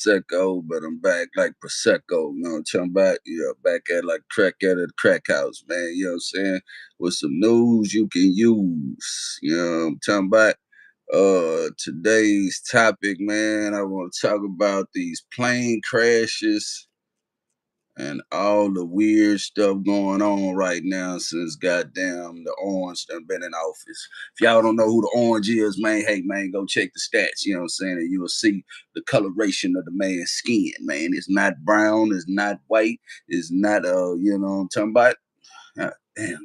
Prosecco, but I'm back like Prosecco, you know what I'm talking about? Yeah, back at like crack at the crack house, man, you know what I'm saying? With some news you can use, you know what I'm talking about? Today's topic, man, I want to talk about these plane crashes and all the weird stuff going on right now since goddamn the orange done been in office. If y'all don't know who the orange is, man, hey man, go check the stats, you know what I'm saying? And you will see the coloration of the man's skin, man. It's not brown, it's not white, it's not you know what I'm talking about? God damn.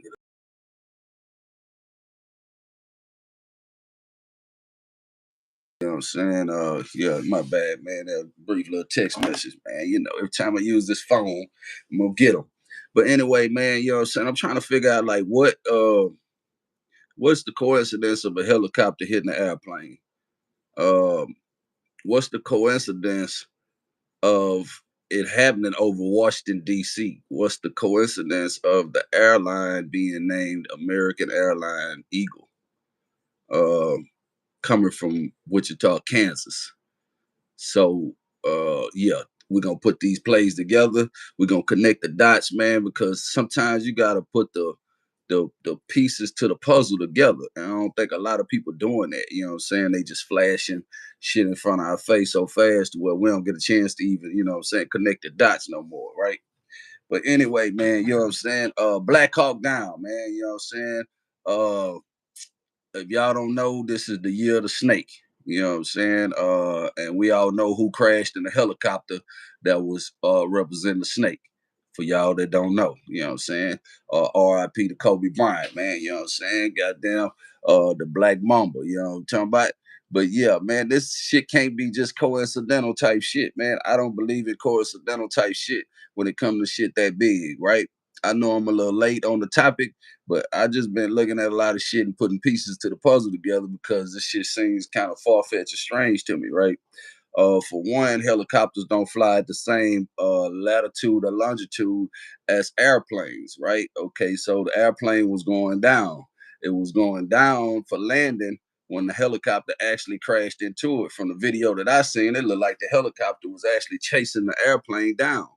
You know what I'm saying? Yeah, my bad, man. That brief little text message, man. You know, every time I use this phone, I'm gonna get them. But anyway, man, you know what I'm saying? I'm trying to figure out like what's the coincidence of a helicopter hitting an airplane? Um, what's the coincidence of it happening over Washington D.C.? What's the coincidence of the airline being named American Airline Eagle, uh, coming from Wichita, Kansas? So yeah, we're gonna put these plays together. We're gonna connect the dots, man, because sometimes you gotta put the pieces to the puzzle together. And I don't think a lot of people doing that. You know what I'm saying? They just flashing shit in front of our face so fast to where we don't get a chance to even, you know what I'm saying, connect the dots no more, right? But anyway, man, you know what I'm saying? Black Hawk Down, man, you know what I'm saying? Uh if y'all don't know, this is the year of the snake. You know what I'm saying? And we all know who crashed in the helicopter that was representing the snake. For y'all that don't know, you know what I'm saying? R.I.P. to Kobe Bryant, man. You know what I'm saying? Goddamn, the Black Mamba. You know what I'm talking about? But yeah, man, this shit can't be just coincidental type shit, man. I don't believe in coincidental type shit when it comes to shit that big, right? I know I'm a little late on the topic, but I just been looking at a lot of shit and putting pieces to the puzzle together because this shit seems kind of far fetched and strange to me, right? For one, helicopters don't fly at the same latitude or longitude as airplanes, right? Okay, so the airplane was going down. It was going down for landing when the helicopter actually crashed into it. From the video that I seen, it looked like the helicopter was actually chasing the airplane down.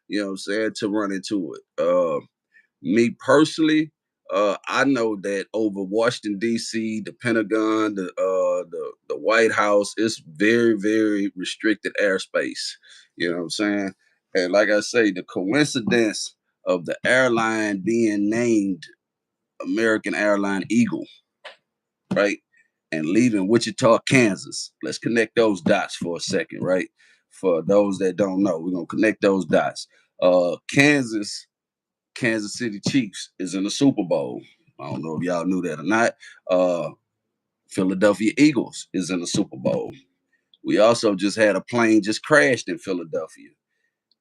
You know what I'm saying? To run into it. Me personally, I know that over Washington D.C., the Pentagon, the White House, it's very very restricted airspace. You know what I'm saying? And like I say, the coincidence of the airline being named American Airline Eagle, right, and leaving Wichita, Kansas. Let's connect those dots for a second, right? For those that don't know, we're gonna connect those dots. Kansas City Chiefs is in the Super Bowl. I don't know if y'all knew that or not. Uh, Philadelphia Eagles is in the Super Bowl. We also just had a plane just crashed in Philadelphia.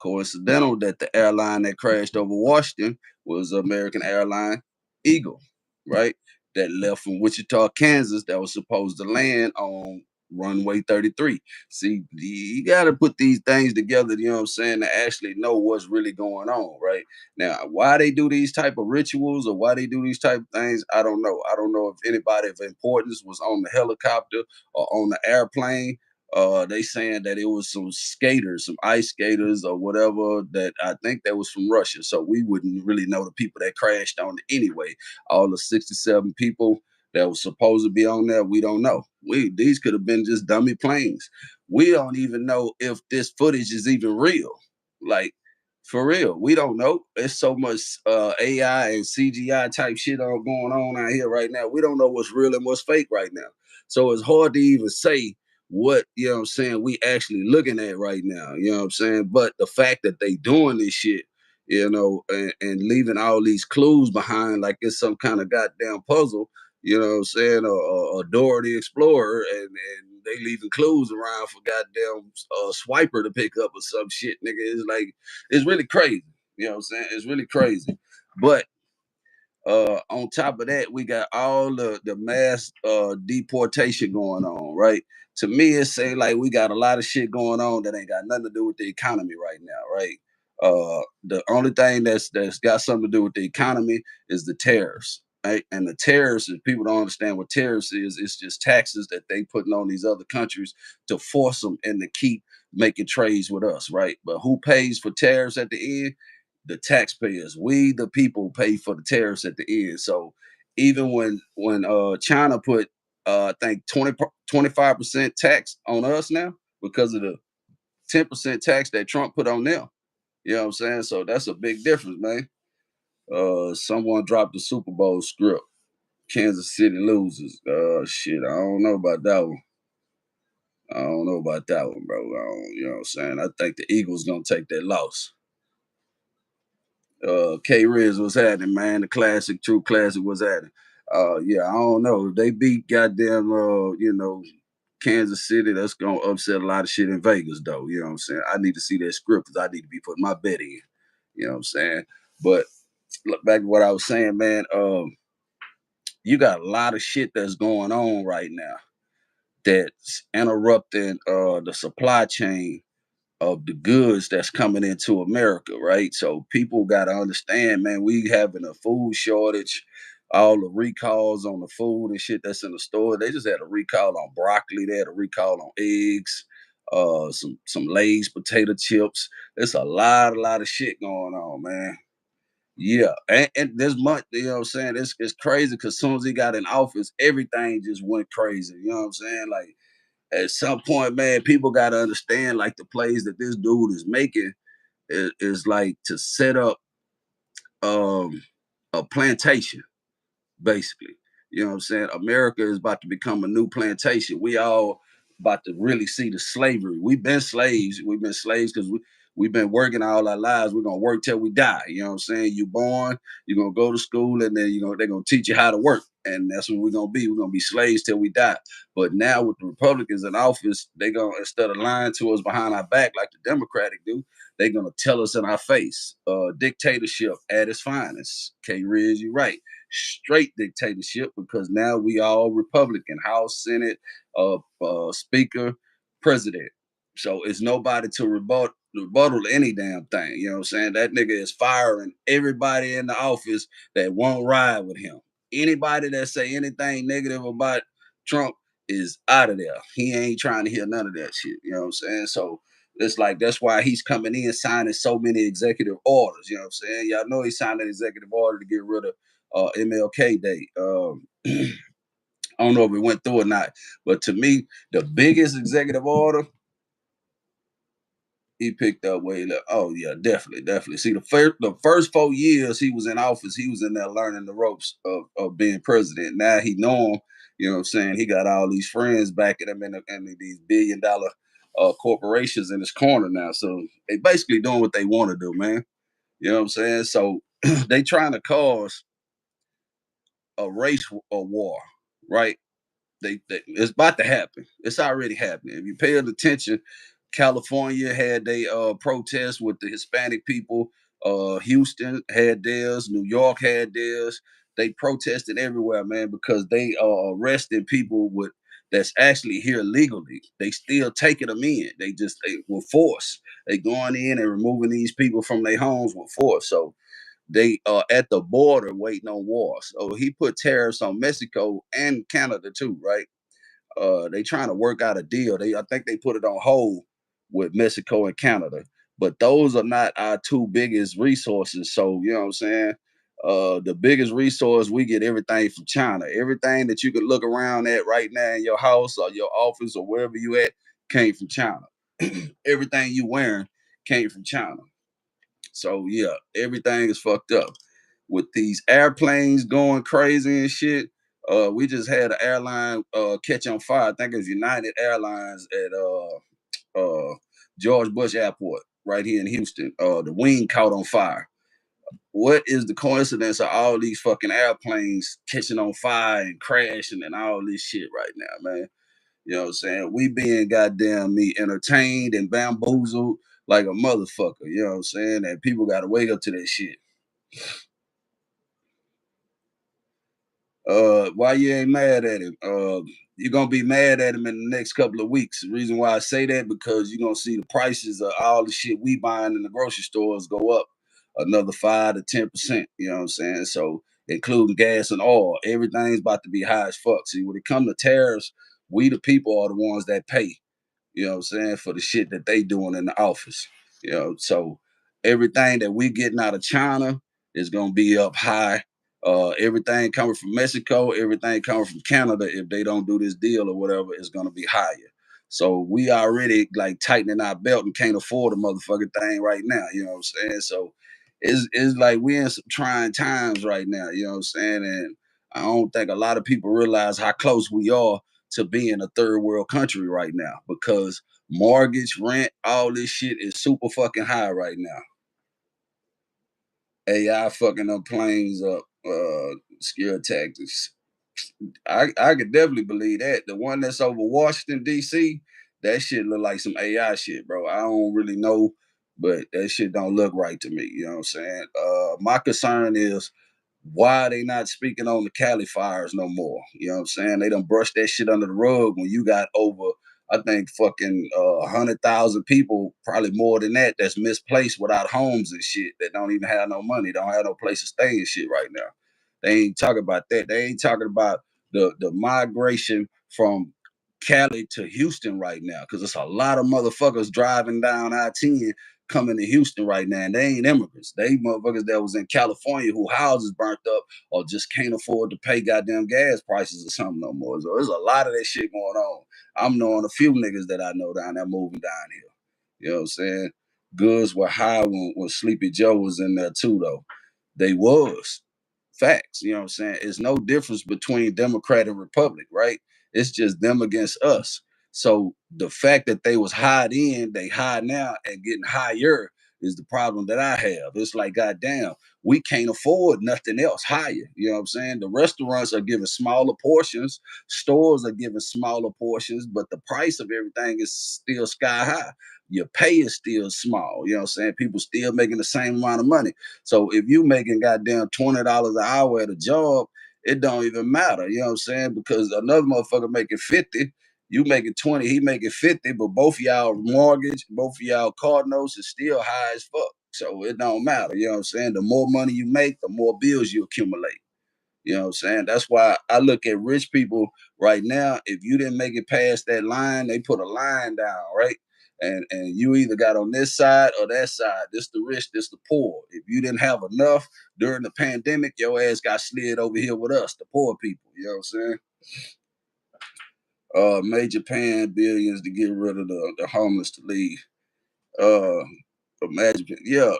Coincidental that the airline that crashed over Washington was American Airline Eagle, right? That left from Wichita, Kansas, that was supposed to land on runway 33. See, you got to put these things together, you know what I'm saying, to actually know what's really going on, right? Now, why they do these type of rituals or why they do these type of things, I don't know. I don't know if anybody of importance was on the helicopter or on the airplane. They saying that it was some skaters, some ice skaters or whatever that I think that was from Russia. So we wouldn't really know the people that crashed on it anyway. All the 67 people that was supposed to be on there, we don't know. These could have been just dummy planes. We don't even know if this footage is even real. Like for real, we don't know. There's so much AI and CGI type shit all going on out here right now. We don't know what's real and what's fake right now. So it's hard to even say what, you know what I'm saying, we actually looking at right now. You know what I'm saying? But the fact that they doing this shit, you know, and leaving all these clues behind like it's some kind of goddamn puzzle, you know what I'm saying, or Dora the Explorer, and they leaving clues around for goddamn Swiper to pick up or some shit, nigga. It's like, it's really crazy. You know what I'm saying? It's really crazy. But on top of that, we got all the mass deportation going on, right? To me, it say like we got a lot of shit going on that ain't got nothing to do with the economy right now, right? The only thing that's got something to do with the economy is the tariffs, right? And the tariffs, if people don't understand what tariffs is, it's just taxes that they putting on these other countries to force them and to keep making trades with us, right? But who pays for tariffs at the end? The taxpayers. We the people pay for the tariffs at the end. So even when China put I think 25% tax on us now because of the 10% tax that Trump put on them. You know what I'm saying? So that's a big difference, man. Someone dropped the Super Bowl script. Kansas City loses. Shit, I don't know about that one. I don't know about that one, bro. You know what I'm saying? I think the Eagles gonna take that loss. K Riz was happening, man. The classic, true classic was happening. Yeah, I don't know. If they beat goddamn Kansas City, that's gonna upset a lot of shit in Vegas, though. You know what I'm saying? I need to see that script because I need to be putting my bet in. You know what I'm saying? But look back to what I was saying, man. You got a lot of shit that's going on right now that's interrupting the supply chain of the goods that's coming into America, right? So people got to understand, man, we having a food shortage. All the recalls on the food and shit that's in the store. They just had a recall on broccoli. They had a recall on eggs. Some Lay's potato chips. There's a lot of shit going on, man. Yeah, and this month, you know what I'm saying? It's crazy because as soon as he got in office, everything just went crazy. You know what I'm saying? Like at some point, man, people got to understand like the plays that this dude is making is like to set up um a plantation basically. You know what I'm saying? America is about to become a new plantation. We all about to really see the slavery. We've been slaves. We've been slaves because we've been working all our lives. We're gonna work till we die. You know what I'm saying? You born, you're gonna go to school, and then they're gonna teach you how to work. And that's what we're gonna be. We're gonna be slaves till we die. But now with the Republicans in office, they gonna instead of lying to us behind our back like the Democratic do, they're gonna tell us in our face. Dictatorship at its finest. K Riz, you right, straight dictatorship because now we all Republican, House, Senate, Speaker, President. So it's nobody to rebuttal any damn thing. You know what I'm saying? That nigga is firing everybody in the office that won't ride with him. Anybody that say anything negative about Trump is out of there. He ain't trying to hear none of that shit. You know what I'm saying? So it's like that's why he's coming in signing so many executive orders. You know what I'm saying? Y'all know he signed an executive order to get rid of MLK Day. I don't know if it went through or not, but to me, the biggest executive order he picked up where he left. Oh yeah, definitely, definitely. See, the first 4 years he was in office, he was in there learning the ropes of being president. Now he know him. You know what I'm saying? He got all these friends backing him in these billion-dollar corporations in his corner now. So they basically doing what they want to do, man. You know what I'm saying? So they trying to cause a war, right? It's about to happen. It's already happening. If you pay attention, California had they protests with the Hispanic people. Houston had theirs. New York had theirs. They protested everywhere, man, because they are arresting people with that's actually here legally. They still taking them in. They with force. They going in and removing these people from their homes with force. So they are at the border waiting on war. So he put tariffs on Mexico and Canada too, right? They trying to work out a deal. I think they put it on hold with Mexico and Canada, but those are not our two biggest resources. So you know what I'm saying. The biggest resource we get everything from China. Everything that you can look around at right now in your house or your office or wherever you at came from China. Everything you wearing came from China. So yeah, everything is fucked up with these airplanes going crazy and shit. We just had an airline catch on fire. I think it was United Airlines at George Bush Airport right here in Houston. The wing caught on fire. What is the coincidence of all these fucking airplanes catching on fire and crashing and all this shit right now, man? You know what I'm saying? We being goddamn me entertained and bamboozled like a motherfucker. You know what I'm saying? And people got to wake up to that shit. Why you ain't mad at him? You're gonna be mad at him in the next couple of weeks. The reason why I say that because you're gonna see the prices of all the shit we buying in the grocery stores go up another 5 to 10%. You know what I'm saying? So including gas and oil, everything's about to be high as fuck. See, when it comes to tariffs, we the people are the ones that pay. you know what I'm saying, for the shit that they doing in the office. You know, so everything that we getting out of China is gonna be up high. Everything coming from Mexico, everything coming from Canada, if they don't do this deal or whatever, is gonna be higher. So we already like tightening our belt and can't afford a motherfucking thing right now. You know what I'm saying? So it's like we in some trying times right now. You know what I'm saying? And I don't think a lot of people realize how close we are to being a third world country right now because mortgage, rent, all this shit is super fucking high right now. AI fucking them planes up, scare tactics. I could definitely believe that. The one that's over Washington D.C., that shit look like some AI shit, bro. I don't really know, but that shit don't look right to me. You know what I'm saying? My concern is why they not speaking on the Cali fires no more. You know what I'm saying? They done brushed that shit under the rug when you got over, I think, fucking 100,000 people, probably more than that, that's misplaced without homes and shit that don't even have no money, don't have no place to stay and shit right now. They ain't talking about that. They ain't talking about the migration from Cali to Houston right now because it's a lot of motherfuckers driving down I-10 coming to Houston right now, and they ain't immigrants. They motherfuckers that was in California who houses burnt up or just can't afford to pay goddamn gas prices or something no more. So there's a lot of that shit going on. I'm knowing a few niggas that I know down there moving down here. You know what I'm saying? Goods were high when Sleepy Joe was in there too, though. They was. Facts. You know what I'm saying? It's no difference between Democrat and Republic, right? It's just them against us. So the fact that they was high then, they high now and getting higher is the problem that I have. It's like, goddamn, we can't afford nothing else higher. You know what I'm saying? The restaurants are giving smaller portions, stores are giving smaller portions, but the price of everything is still sky high. Your pay is still small. You know what I'm saying? People still making the same amount of money. So if you making goddamn $20 an hour at a job, it don't even matter. You know what I'm saying? Because another motherfucker making 50, you making 20, he making 50, but both of y'all mortgage, both of y'all car notes is still high as fuck. So it don't matter. You know what I'm saying? The more money you make, the more bills you accumulate. You know what I'm saying? That's why I look at rich people right now. If you didn't make it past that line, they put a line down, right? And you either got on this side or that side. This the rich, this the poor. If you didn't have enough during the pandemic, your ass got slid over here with us, the poor people. You know what I'm saying? Major paying billions to get rid of the homeless to leave. Uh, imagine, yeah.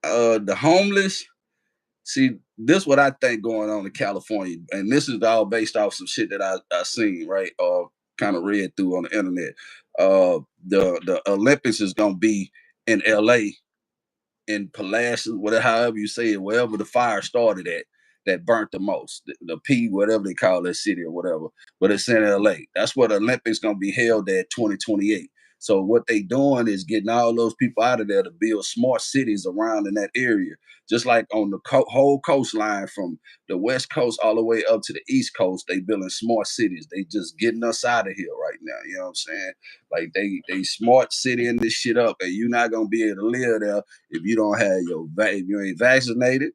The homeless. See, this what I think going on in California, and this is all based off some shit that I seen, right? Or kind of read through on the internet. The Olympics is gonna be in LA in Pulaski, whatever, however you say it, wherever the fire started at, that burnt the most, the P, whatever they call that city or whatever. But it's in LA. That's where the Olympics gonna be held at 2028. So what they doing is getting all those people out of there to build smart cities around in that area. Just like on the whole coastline from the West Coast all the way up to the East Coast, they building smart cities. They just getting us out of here right now. You know what I'm saying? Like they smart citying this shit up, and you're not gonna be able to live there if you don't have if you ain't vaccinated,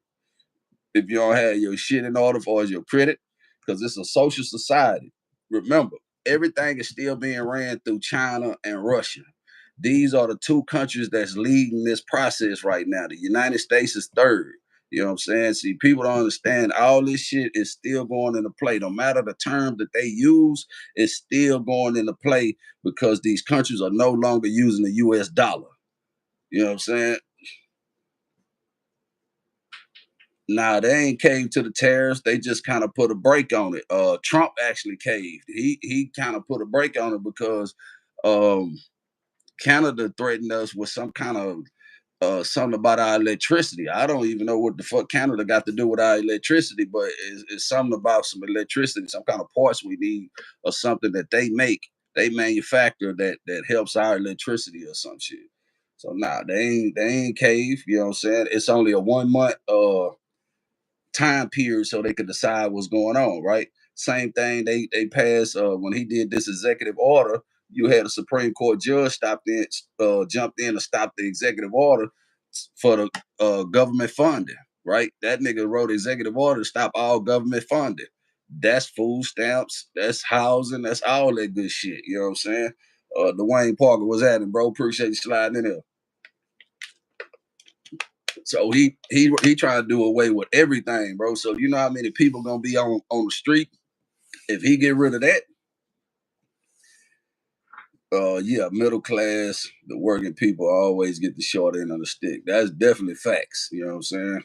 if you don't have your shit in order for your credit, because it's a social society. Remember, everything is still being ran through China and Russia. These are the two countries that's leading this process right now. The United States is third. You know what I'm saying? See, people don't understand all this shit is still going into play. No matter the term that they use, it's still going into play because these countries are no longer using the US dollar. You know what I'm saying? Nah, they ain't caved to the tariffs. They just kind of put a break on it. Trump actually caved. He kind of put a break on it because um, Canada threatened us with some kind of something about our electricity. I don't even know what the fuck Canada got to do with our electricity, but it's something about some electricity, some kind of parts we need or something that they make, they manufacture that helps our electricity or some shit. So nah, they ain't cave. You know what I'm saying? It's only a 1 month time period so they could decide what's going on, right? Same thing they passed when he did this executive order. You had a Supreme Court judge jumped in to stop the executive order for the government funding, right? That nigga wrote executive order to stop all government funding. That's food stamps, that's housing, that's all that good shit. You know what I'm saying? Dwayne Parker, what's happening, bro? Appreciate you sliding in there. So he trying to do away with everything, bro. So you know how many people gonna be on the street if he get rid of that? Yeah, middle class, the working people always get the short end of the stick. That's definitely facts. You know what I'm saying?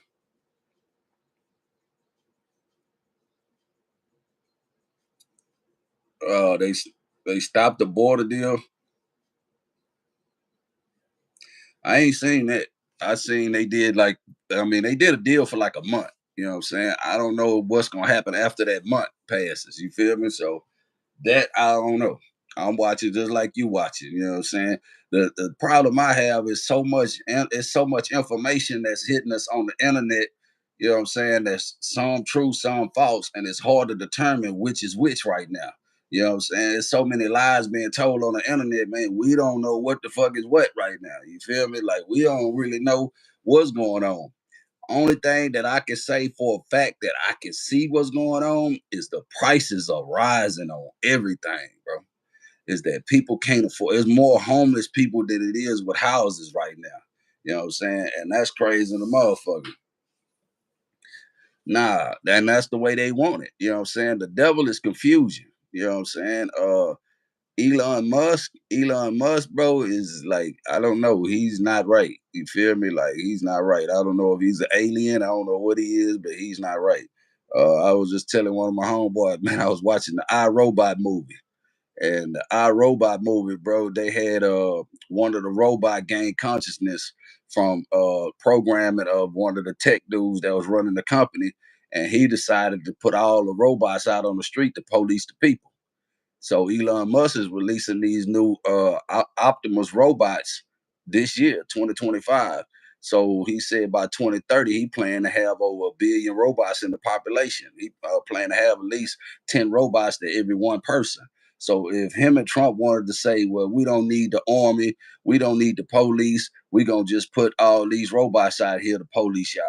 Uh, they they stopped the border deal. I ain't seen that. I seen they did like, I mean, they did a deal for like a month. You know what I'm saying? I don't know what's gonna happen after that month passes. You feel me? So that I don't know. I'm watching just like you watching. You know what I'm saying? The problem I have is it's so much information that's hitting us on the internet. You know what I'm saying? There's some true, some false, and it's hard to determine which is which right now. You know what I'm saying? There's so many lies being told on the internet, man. We don't know what the fuck is what right now. You feel me? Like we don't really know what's going on. Only thing that I can say for a fact that I can see what's going on is the prices are rising on everything, bro. Is that people can't afford? There's more homeless people than it is with houses right now. You know what I'm saying? And that's crazy in the motherfucker. Nah, and that's the way they want it. You know what I'm saying? The devil is confusion. You know what I'm saying? Elon Musk, bro, is like, I don't know. He's not right. You feel me? Like, he's not right. I don't know if he's an alien. I don't know what he is, but he's not right. I was just telling one of my homeboys, man, I was watching the iRobot movie. And the iRobot movie, bro, they had one of the robot gain consciousness from programming of one of the tech dudes that was running the company. And he decided to put all the robots out on the street to police the people. So Elon Musk is releasing these new Optimus robots this year, 2025. So he said by 2030, he plan to have over 1 billion robots in the population. He plan to have at least 10 robots to every one person. So if him and Trump wanted to say, well, we don't need the army, we don't need the police, we gonna just put all these robots out here to police y'all,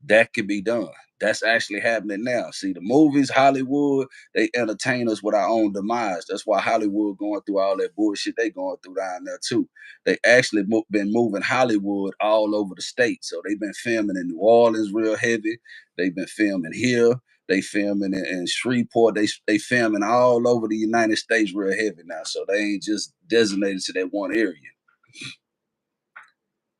that can be done. That's actually happening now. See, the movies, Hollywood, they entertain us with our own demise. That's why Hollywood going through all that bullshit they going through down there too. They actually been moving Hollywood all over the state. So they've been filming in New Orleans real heavy. They've been filming here. They filming in Shreveport. They filming all over the United States real heavy now. So they ain't just designated to that one area.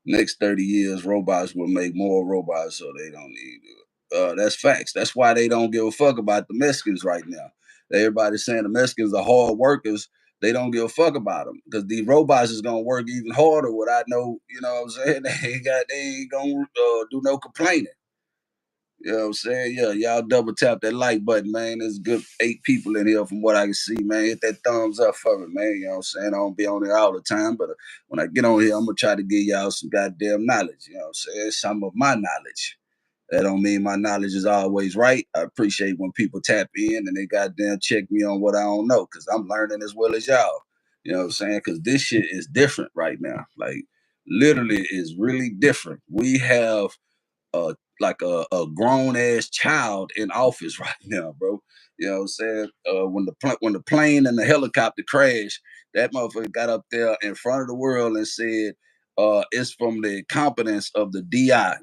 Next 30 years, robots will make more robots, so they don't need it. That's facts. That's why they don't give a fuck about the Mexicans right now. Everybody's saying the Mexicans are hard workers. They don't give a fuck about them because these robots is gonna work even harder. What I know, you know what I'm saying? They ain't gonna do no complaining. You know what I'm saying? Yeah, y'all double tap that like button, man. There's good 8 people in here from what I can see, man. Hit that thumbs up for me, man. You know what I'm saying? I don't be on here all the time, but when I get on here, I'm gonna try to give y'all some goddamn knowledge. You know what I'm saying? Some of my knowledge. That don't mean my knowledge is always right. I appreciate when people tap in and they goddamn check me on what I don't know, because I'm learning as well as y'all. You know what I'm saying? Because this shit is different right now. Like, literally is really different. We have uh like a grown ass child in office right now, bro. You know what I'm saying? When the plane and the helicopter crashed, that motherfucker got up there in front of the world and said, it's from the incompetence of the DEI,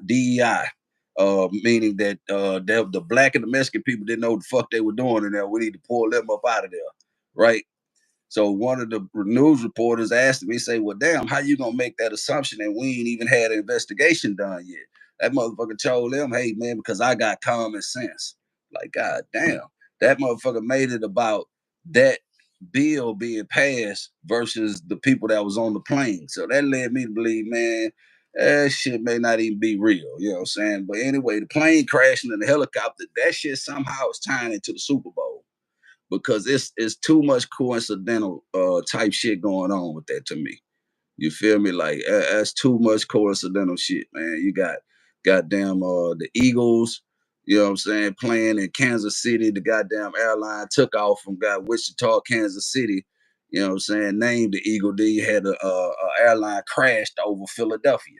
meaning that the black and the Mexican people didn't know what the fuck they were doing in there. We need to pull them up out of there, right? So one of the news reporters asked me, say, well, damn, how you gonna make that assumption and we ain't even had an investigation done yet? That motherfucker told them, hey man, because I got common sense. Like, god damn. That motherfucker made it about that bill being passed versus the people that was on the plane. So that led me to believe, man, that shit may not even be real. You know what I'm saying? But anyway, the plane crashing and the helicopter, that shit somehow is tying into the Super Bowl because it's too much coincidental type shit going on with that to me. You feel me? Like that's too much coincidental shit, man. You got goddamn the Eagles, you know what I'm saying, playing in Kansas City. The goddamn airline took off from Wichita, Kansas City. You know what I'm saying? Named the Eagle. Then you had a airline crashed over Philadelphia.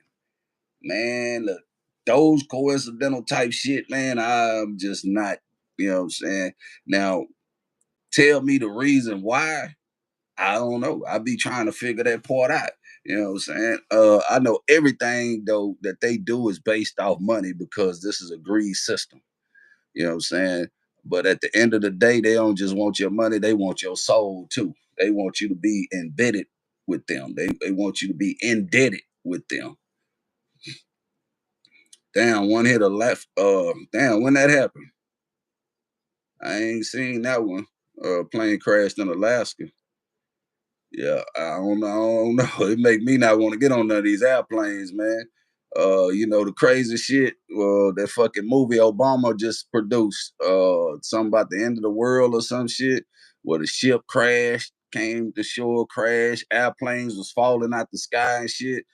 Man, look, those coincidental type shit, man. I'm just not. You know what I'm saying? Now, tell me the reason why. I don't know. I be trying to figure that part out. You know what I'm saying? I know everything though that they do is based off money because this is a greed system. You know what I'm saying? But at the end of the day, they don't just want your money, they want your soul too. They want you to be embedded with them. They want you to be indebted with them. Damn, one hit a left. Damn, when that happened? I ain't seen that one. Plane crashed in Alaska. Yeah, I don't know. It make me not want to get on none of these airplanes, man. You know, the crazy shit, that fucking movie Obama just produced, something about the end of the world or some shit, where the ship crashed, came to shore, crashed, airplanes was falling out the sky and shit.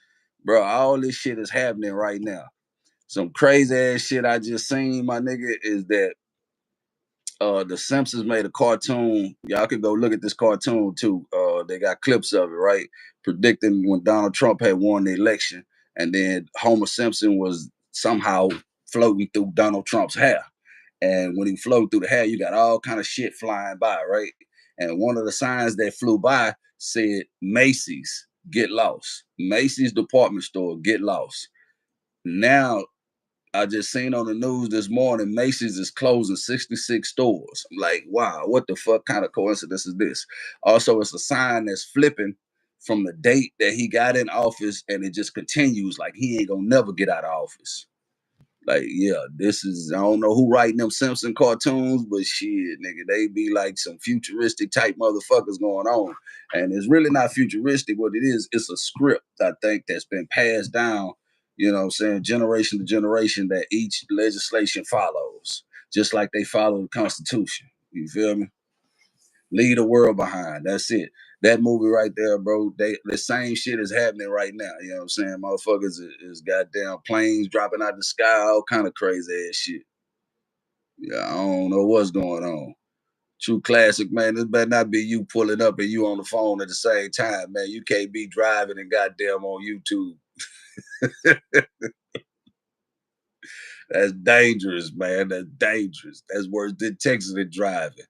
Bro, all this shit is happening right now. Some crazy ass shit I just seen, my nigga, is that the Simpsons made a cartoon. Y'all can go look at this cartoon too. They got clips of it, right? Predicting when Donald Trump had won the election, and then Homer Simpson was somehow floating through Donald Trump's hair. And when he floated through the hair, you got all kind of shit flying by, right? And one of the signs that flew by said Macy's, get lost. Macy's department store, get lost. Now I just seen on the news this morning, Macy's is closing 66 stores. I'm like, wow, what the fuck kind of coincidence is this? Also, it's a sign that's flipping from the date that he got in office, and it just continues like he ain't gonna never get out of office. Like, yeah, this is, I don't know who writing them Simpson cartoons, but shit, nigga, they be like some futuristic type motherfuckers going on. And it's really not futuristic. What it is, it's a script, I think, that's been passed down, you know what I'm saying, generation to generation that each legislation follows, just like they follow the Constitution. You feel me? Leave the world behind. That's it. That movie right there, bro. The same shit is happening right now. You know what I'm saying? Motherfuckers is goddamn planes dropping out the sky, all kind of crazy ass shit. Yeah, I don't know what's going on. True classic, man. This better not be you pulling up and you on the phone at the same time, man. You can't be driving and goddamn on YouTube. That's dangerous, man. That's dangerous. That's worse than texting and driving.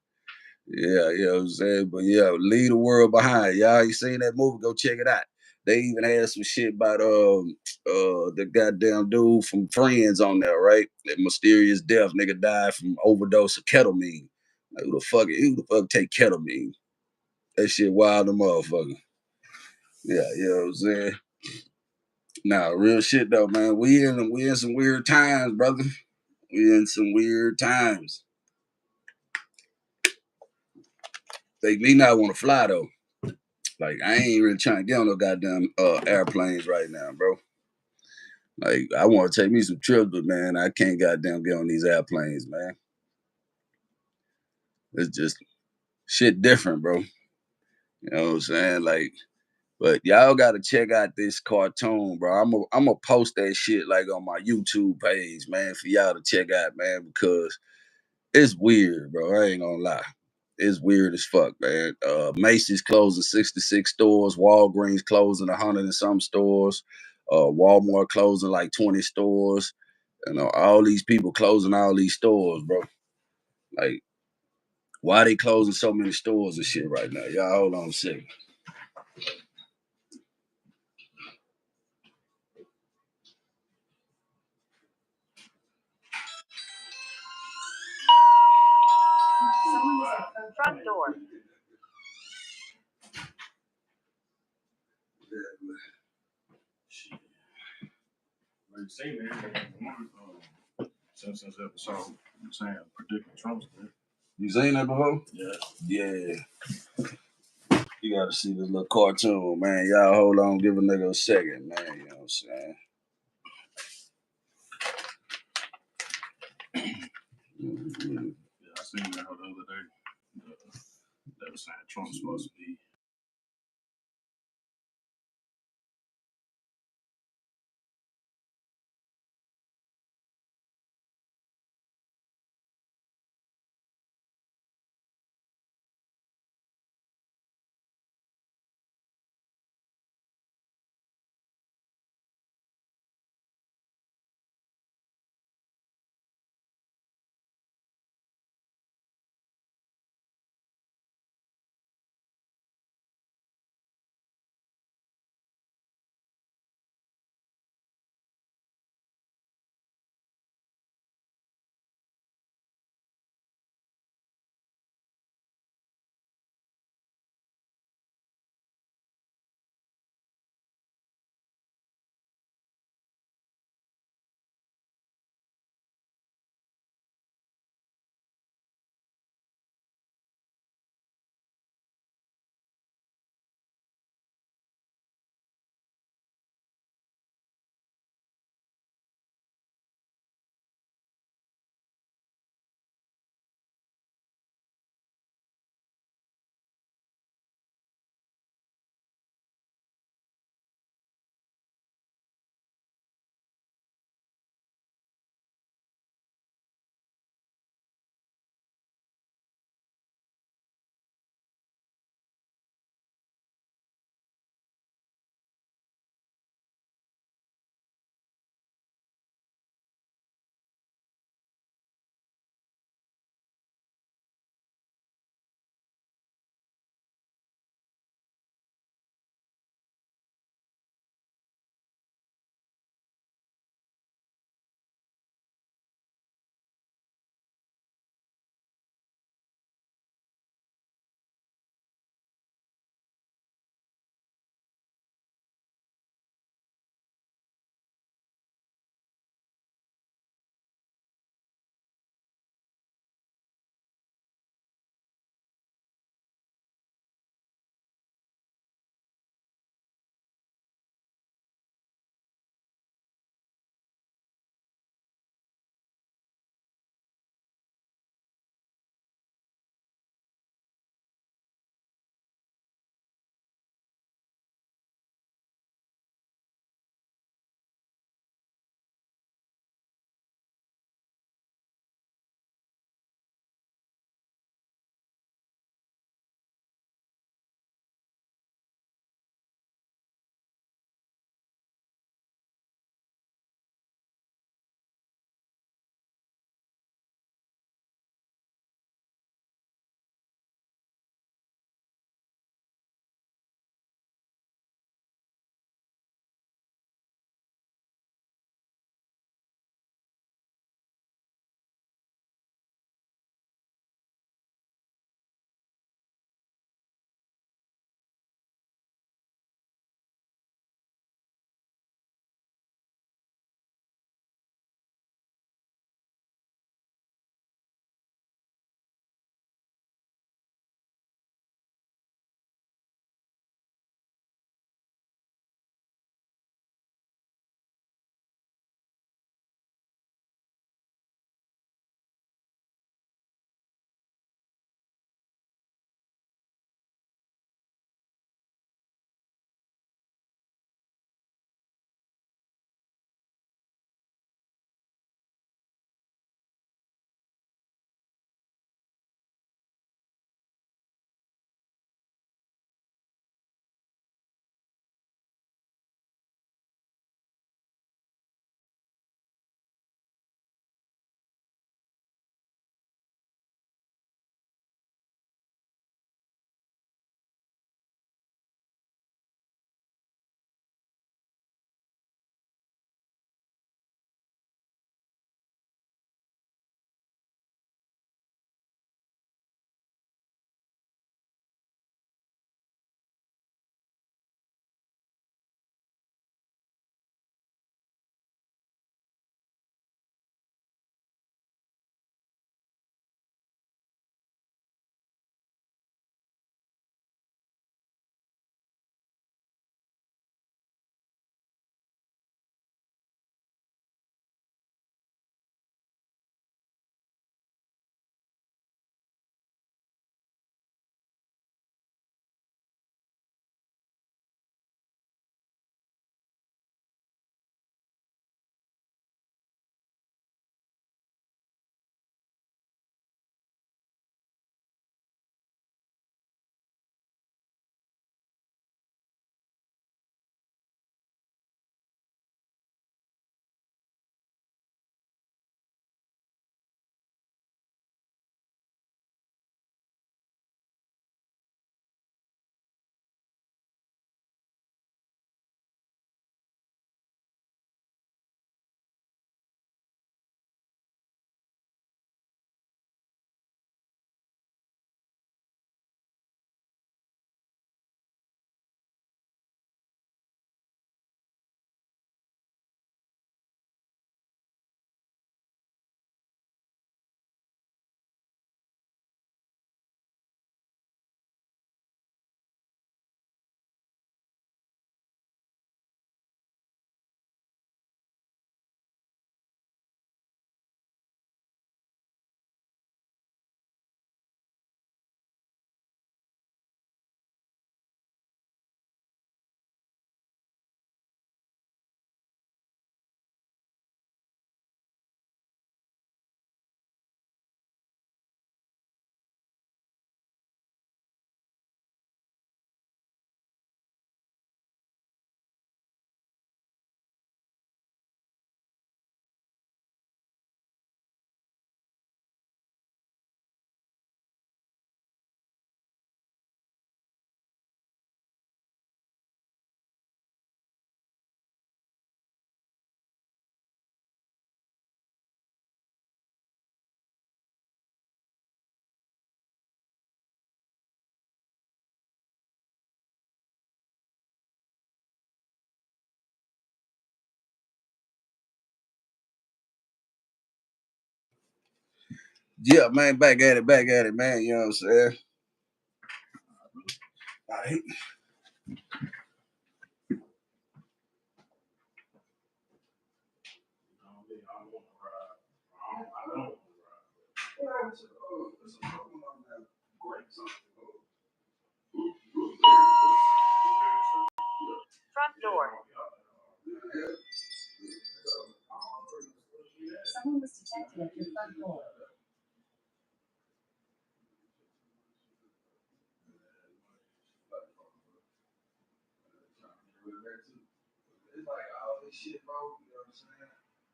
Yeah, you know what I'm saying? But yeah, leave the world behind. Y'all ain't seen that movie, go check it out. They even had some shit about the goddamn dude from Friends on there, right? That mysterious death nigga died from overdose of ketamine. Like who the fuck take ketamine? That shit wild the motherfucker. Yeah, you know what I'm saying? Nah, real shit though, man. We in some weird times, brother. We in some weird times. They me not want to fly though. Like I ain't really trying to get on no goddamn airplanes right now, bro. Like I want to take me some trips, but man, I can't goddamn get on these airplanes, man. It's just shit different, bro. You know what I'm saying? Like, but y'all got to check out this cartoon, bro. I'm gonna post that shit like on my YouTube page, man, for y'all to check out, man, because it's weird, bro. I ain't gonna lie. It's weird as fuck, man. Macy's closing 66 stores, Walgreens closing 100 and some stores, Walmart closing like 20 stores. You know, all these people closing all these stores, bro. Like, why they closing so many stores and shit right now? Y'all hold on a second. Front door. Like you say, man, Simpsons episode, I'm saying, predicting Trump's death. You seen that before? Yeah. Yeah. You gotta see this little cartoon, man. Y'all hold on, give a nigga a second, man. You know what I'm saying? Mm-hmm. Yeah, I seen that the other day. They were saying Trump's supposed to be Yeah, man, back at it, man. You know what I'm saying? All right. Front door. Someone was detected at your front door. It's like all this shit, bro. You know what I'm saying?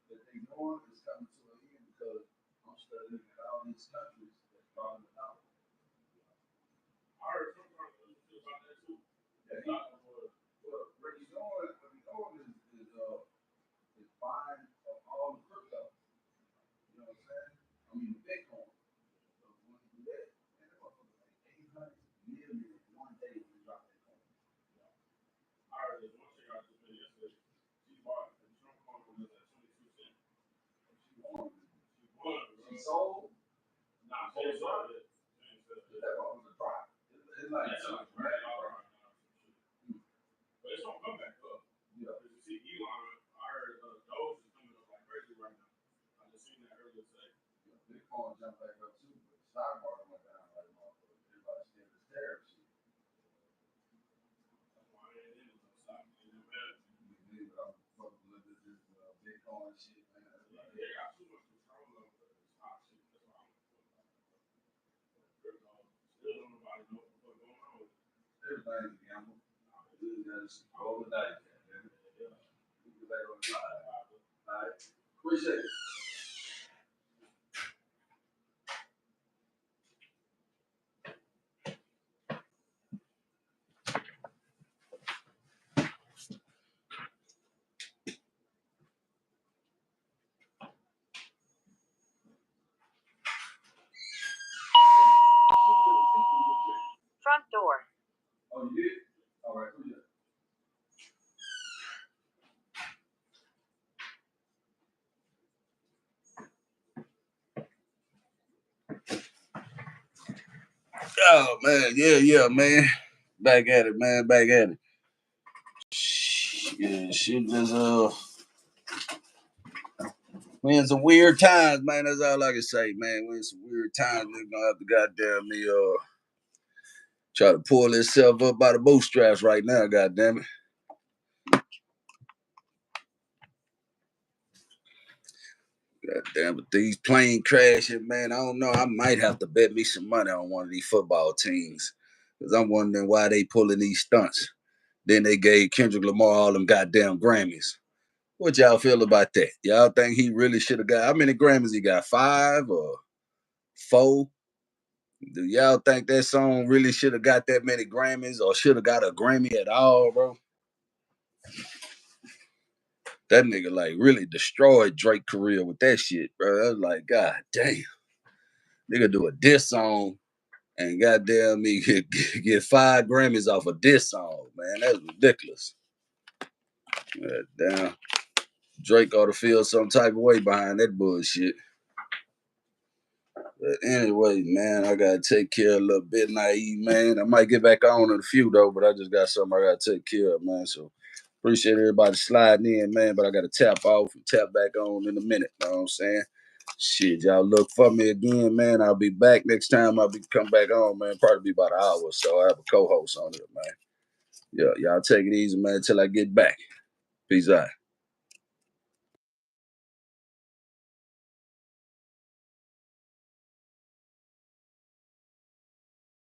That they doing is coming to an end because I'm studying at all these countries that's calling it out. I heard sometimes about that too. Yeah, what he's doing is buying all the crypto. You know what I'm saying? I mean, the Bitcoin. So when you do that, and it was like 800 million in one day when you drop that coin. I heard this one chick I just met yesterday. She bought the Trump coin from us at 22 cents. She won. She sold? Nah, she sold it. That one was a drop. It's like right? But it's gonna come back up. Yeah. Because you see Elon, I heard Doge is coming up like crazy right now. I just seen that earlier today. Yeah, Bitcoin jumped back up too, but the stock market went down like motherfucker. Everybody scared this tariff shit. That's why I ain't into the stock. I'm fucking with this Bitcoin shit, man. They got too much control over the stock shit. That's why I'm crypto. Still don't nobody know what's going on with it. Everything's a gamble. You just roll the dice. All right. Appreciate it. Front door. Oh, you did? All right. Appreciate it. Oh man, yeah, man. Back at it, man. Back at it. Yeah, shit just we in some weird times, man. That's all I can say, man. We in some weird times. We're gonna have to goddamn me try to pull itself up by the bootstraps right now, goddamn it. Goddamn, but these plane crashing, man. I don't know. I might have to bet me some money on one of these football teams. Cause I'm wondering why they pulling these stunts. Then they gave Kendrick Lamar all them goddamn Grammys. What y'all feel about that? Y'all think he really should have got how many Grammys he got? 5 or 4? Do y'all think that song really should have got that many Grammys or should have got a Grammy at all, bro? That nigga like really destroyed Drake's career with that shit, bro. I was like, God damn. Nigga do a diss song and goddamn me get 5 Grammys off a diss song, man. That's ridiculous. Damn. Drake ought to feel some type of way behind that bullshit. But anyway, man, I gotta take care of a little bit naive, man. I might get back on in a few though, but I just got something I gotta take care of, man. So appreciate everybody sliding in, man. But I gotta tap off and tap back on in a minute. You know what I'm saying? Shit, y'all look for me again, man. I'll be back next time. I'll be come back on, man. Probably be about an hour or so. I have a co-host on it, man. Yeah, y'all take it easy, man, until I get back. Peace out.